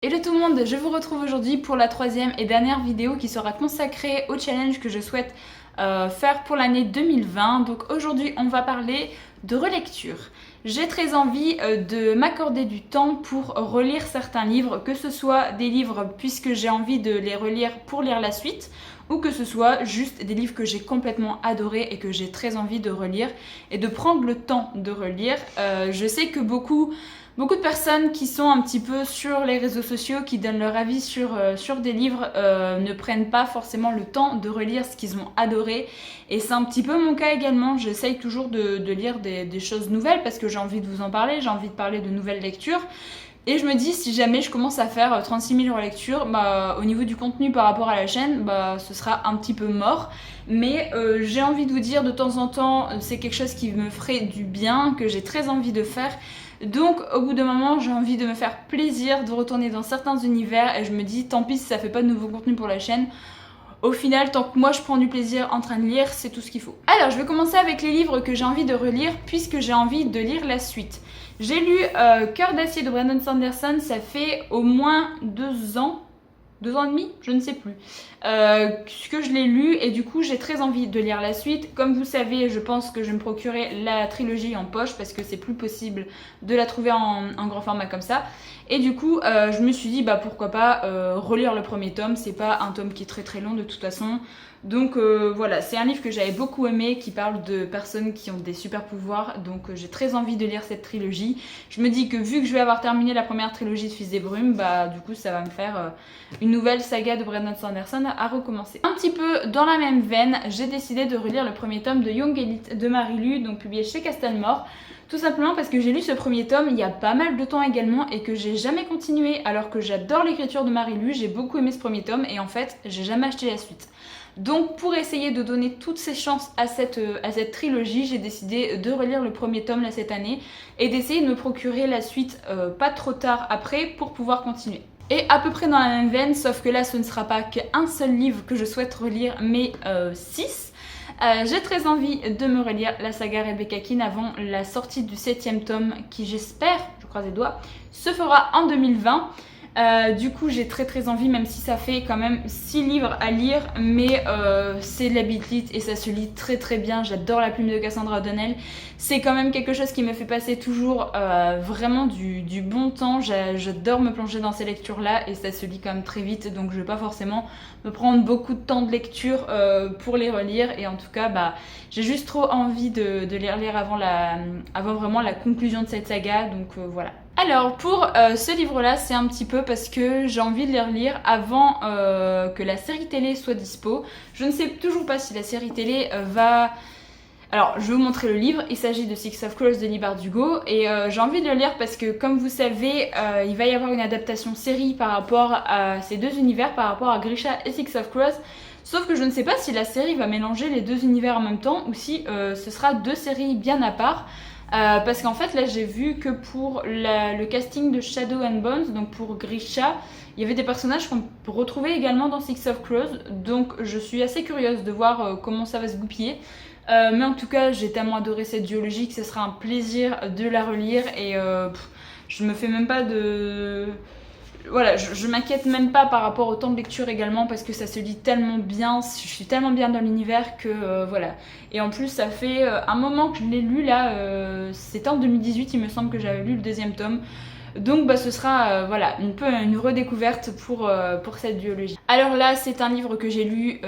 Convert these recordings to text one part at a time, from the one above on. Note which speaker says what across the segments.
Speaker 1: Hello tout le monde, je vous retrouve aujourd'hui pour la troisième et dernière vidéo qui sera consacrée au challenge que je souhaite faire pour l'année 2020. Donc aujourd'hui on va parler de relecture. J'ai très envie de m'accorder du temps pour relire certains livres, que ce soit des livres puisque j'ai envie de les relire pour lire la suite, ou que ce soit juste des livres que j'ai complètement adorés et que j'ai très envie de relire et de prendre le temps de relire. Je sais que beaucoup de personnes qui sont un petit peu sur les réseaux sociaux, qui donnent leur avis sur des livres, ne prennent pas forcément le temps de relire ce qu'ils ont adoré. Et c'est un petit peu mon cas également. J'essaye toujours de lire des choses nouvelles parce que j'ai envie de vous en parler, j'ai envie de parler de nouvelles lectures. Et je me dis, si jamais je commence à faire 36 000 relectures, au niveau du contenu par rapport à la chaîne, ce sera un petit peu mort. Mais j'ai envie de vous dire, de temps en temps, c'est quelque chose qui me ferait du bien, que j'ai très envie de faire. Donc au bout d'un moment, j'ai envie de me faire plaisir, de retourner dans certains univers. Et je me dis, tant pis si ça fait pas de nouveau contenu pour la chaîne. Au final, tant que moi je prends du plaisir en train de lire, c'est tout ce qu'il faut. Alors, je vais commencer avec les livres que j'ai envie de relire puisque j'ai envie de lire la suite. J'ai lu Cœur d'acier de Brandon Sanderson, ça fait au moins 2 ans. 2 ans et demi, je ne sais plus, que je l'ai lu et du coup j'ai très envie de lire la suite. Comme vous savez, je pense que je vais me procurer la trilogie en poche parce que c'est plus possible de la trouver en grand format comme ça. Et du coup, je me suis dit pourquoi pas relire le premier tome. C'est pas un tome qui est très très long de toute façon. Donc voilà, c'est un livre que j'avais beaucoup aimé, qui parle de personnes qui ont des super pouvoirs, donc j'ai très envie de lire cette trilogie. Je me dis que vu que je vais avoir terminé la première trilogie de Fils des Brumes, du coup ça va me faire une nouvelle saga de Brandon Sanderson à recommencer. Un petit peu dans la même veine, j'ai décidé de relire le premier tome de Young Elite de Marie-Lu, donc publié chez Castelmore. Tout simplement parce que j'ai lu ce premier tome il y a pas mal de temps également et que j'ai jamais continué, alors que j'adore l'écriture de Marie-Lu, j'ai beaucoup aimé ce premier tome et en fait j'ai jamais acheté la suite. Donc pour essayer de donner toutes ses chances à cette trilogie, j'ai décidé de relire le premier tome là cette année et d'essayer de me procurer la suite pas trop tard après pour pouvoir continuer. Et à peu près dans la même veine, sauf que là ce ne sera pas qu'un seul livre que je souhaite relire, mais 6. J'ai très envie de me relire la saga Rebecca Keane avant la sortie du 7e tome qui, j'espère, je croise les doigts, se fera en 2020. Du coup j'ai très envie, même si ça fait quand même 6 livres à lire, mais c'est de la bitlite et ça se lit très bien. J'adore la plume de Cassandra O'Donnell, c'est quand même quelque chose qui me fait passer toujours vraiment du bon temps. J'adore me plonger dans ces lectures là et ça se lit quand même très vite, donc je vais pas forcément me prendre beaucoup de temps de lecture pour les relire. Et en tout cas j'ai juste trop envie de les relire avant vraiment la conclusion de cette saga, donc voilà. Alors pour ce livre-là, c'est un petit peu parce que j'ai envie de les relire avant que la série télé soit dispo. Je ne sais toujours pas si la série télé va... Alors je vais vous montrer le livre, il s'agit de Six of Crows de Leigh Bardugo et j'ai envie de le lire parce que comme vous savez, il va y avoir une adaptation série par rapport à ces deux univers, par rapport à Grisha et Six of Crows. Sauf que je ne sais pas si la série va mélanger les deux univers en même temps ou si ce sera deux séries bien à part. Parce qu'en fait là j'ai vu que pour le casting de Shadow and Bones, donc pour Grisha, il y avait des personnages qu'on peut retrouver également dans Six of Crows, donc je suis assez curieuse de voir comment ça va se goupiller. Mais en tout cas j'ai tellement adoré cette duologie que ce sera un plaisir de la relire et je me fais même pas de... Voilà, je m'inquiète même pas par rapport au temps de lecture également parce que ça se lit tellement bien, je suis tellement bien dans l'univers que voilà. Et en plus ça fait un moment que je l'ai lu là, c'était en 2018 il me semble que j'avais lu le deuxième tome. Donc ce sera voilà, un peu une redécouverte pour cette duologie. Alors là c'est un livre que j'ai lu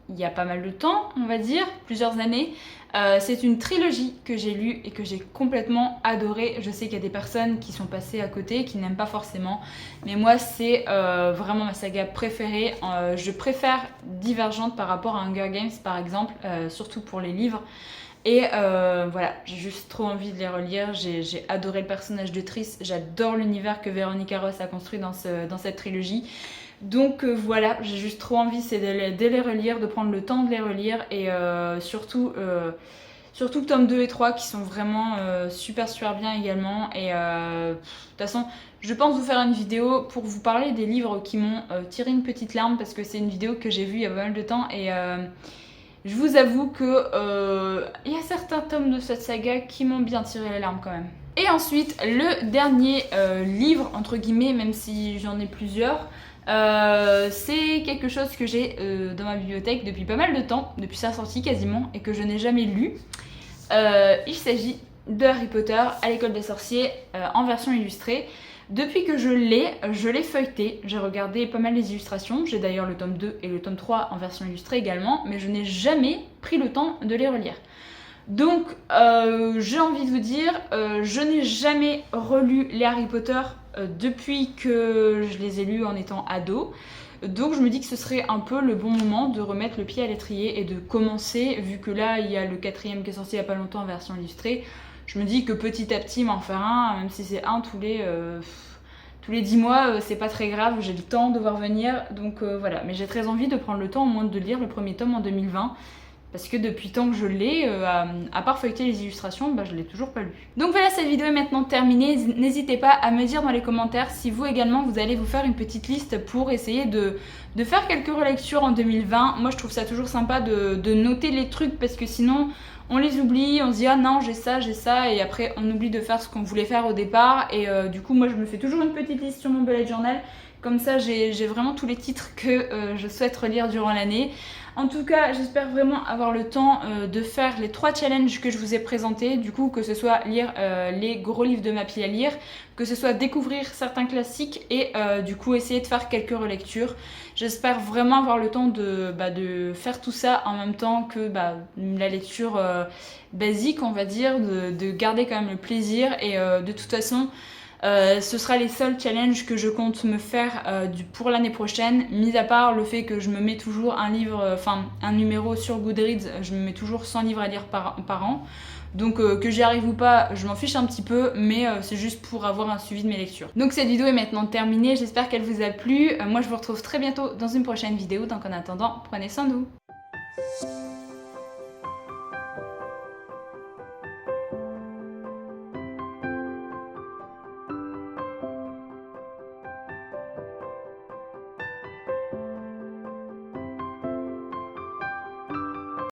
Speaker 1: il y a pas mal de temps, on va dire, plusieurs années. C'est une trilogie que j'ai lue et que j'ai complètement adorée. Je sais qu'il y a des personnes qui sont passées à côté, qui n'aiment pas forcément, mais moi c'est vraiment ma saga préférée. Je préfère Divergente par rapport à Hunger Games par exemple, surtout pour les livres. Et voilà, j'ai juste trop envie de les relire. J'ai adoré le personnage de Triss, j'adore l'univers que Véronica Ross a construit dans cette trilogie. Donc voilà, j'ai juste trop envie, c'est de les relire, de prendre le temps de les relire et surtout le tome 2 et 3 qui sont vraiment super bien également. Et de toute façon, je pense vous faire une vidéo pour vous parler des livres qui m'ont tiré une petite larme parce que c'est une vidéo que j'ai vue il y a pas mal de temps et je vous avoue que il y a certains tomes de cette saga qui m'ont bien tiré les larmes quand même. Et ensuite, le dernier livre, entre guillemets, même si j'en ai plusieurs, c'est quelque chose que j'ai dans ma bibliothèque depuis pas mal de temps, depuis sa sortie quasiment, et que je n'ai jamais lu. Il s'agit de Harry Potter à l'école des sorciers en version illustrée. Depuis que je l'ai feuilleté, j'ai regardé pas mal les illustrations, j'ai d'ailleurs le tome 2 et le tome 3 en version illustrée également, mais je n'ai jamais pris le temps de les relire. Donc j'ai envie de vous dire, je n'ai jamais relu les Harry Potter depuis que je les ai lus en étant ado. Donc je me dis que ce serait un peu le bon moment de remettre le pied à l'étrier et de commencer, vu que là il y a le 4e qui est sorti il n'y a pas longtemps en version illustrée. Je me dis que petit à petit m'en faire un, même si c'est un tous les 10 mois, c'est pas très grave, j'ai le temps de voir venir. Donc voilà, mais j'ai très envie de prendre le temps au moins de lire le premier tome en 2020. Parce que depuis tant que je l'ai, à part feuilleter les illustrations, bah, je l'ai toujours pas lu. Donc voilà, cette vidéo est maintenant terminée. N'hésitez pas à me dire dans les commentaires si vous également vous allez vous faire une petite liste pour essayer de faire quelques relectures en 2020. Moi je trouve ça toujours sympa de noter les trucs parce que sinon on les oublie, on se dit ah non j'ai ça et après on oublie de faire ce qu'on voulait faire au départ et du coup moi je me fais toujours une petite liste sur mon bullet journal. Comme ça j'ai vraiment tous les titres que je souhaite relire durant l'année. En tout cas, j'espère vraiment avoir le temps de faire les 3 challenges que je vous ai présentés. Du coup, que ce soit lire les gros livres de ma pile à lire, que ce soit découvrir certains classiques et du coup essayer de faire quelques relectures. J'espère vraiment avoir le temps de faire tout ça en même temps que la lecture basique, on va dire, de garder quand même le plaisir et de toute façon... ce sera les seuls challenges que je compte me faire pour l'année prochaine, mis à part le fait que je me mets toujours un numéro sur Goodreads, je me mets toujours 100 livres à lire par an. Donc que j'y arrive ou pas, je m'en fiche un petit peu, mais c'est juste pour avoir un suivi de mes lectures. Donc cette vidéo est maintenant terminée, j'espère qu'elle vous a plu. Moi je vous retrouve très bientôt dans une prochaine vidéo, donc en attendant, prenez soin de vous.